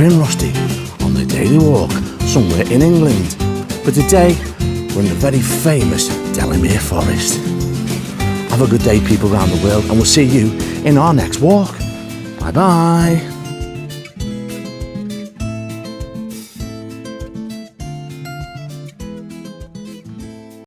and Rusty on their daily walk somewhere in England. But today, we're in the very famous Delamere Forest. Have a good day, people around the world, and we'll see you in our next walk. Bye-bye.